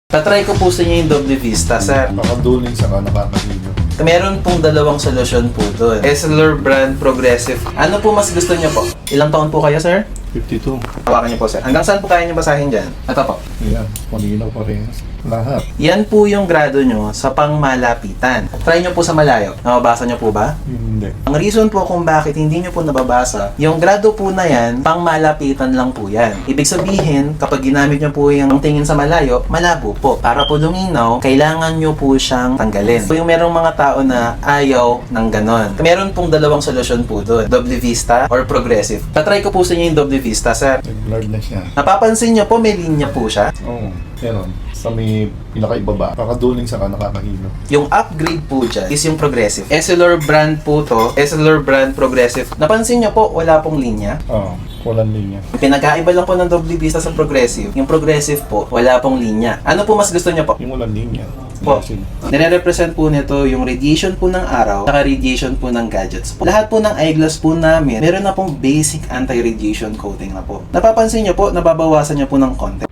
Tatry ko po sa inyo yung Doble Vista, sir. Nakaduling sa nakakahilo. Meron pong dalawang solusyon po doon. Essilor brand Progressive. Ano po mas gusto niyo po? Ilang taon po kayo, sir? 52. Hawakan niyo po, sir. Hanggang saan po kaya niyo basahin dyan? Ito po. Yan, malinaw pa rin. Lahat. Yan po yung grado nyo sa pangmalapitan. Try nyo po sa malayo. Nababasa nyo po ba? Hindi. Ang reason po kung bakit hindi nyo po nababasa, yung grado po na yan, pangmalapitan lang po yan. Ibig sabihin, kapag ginamit nyo po yung tingin sa malayo, malabo po. Para po luminaw, kailangan nyo po siyang tanggalin. So yung merong mga tao na ayaw ng ganon. Meron pong dalawang solusyon po doon. Doble Vista or Progressive. Tatry ko po sa inyo yung Doble Vista, sir. Nag-blurred na siya. Napapansin nyo po, may linya po siya. Oo, meron. Sa may pinakaibaba. Nakaduling sa nakakahilo. Yung upgrade po dyan is yung Progressive. Essilor brand po to. Essilor brand Progressive. Napansin nyo po, wala pong linya. Oo, walang linya. Yung pinagkaiba lang po ng Doble Vista sa Progressive. Yung Progressive po, wala pong linya. Ano po mas gusto nyo po? Yung walang linya. Po. Kasi Nire-represent po nito yung radiation po ng araw saka radiation po ng gadgets po. Lahat po ng eyeglass po namin, meron na pong basic anti-radiation coating na po. Napapansin nyo po, nababawasan nyo po ng konti.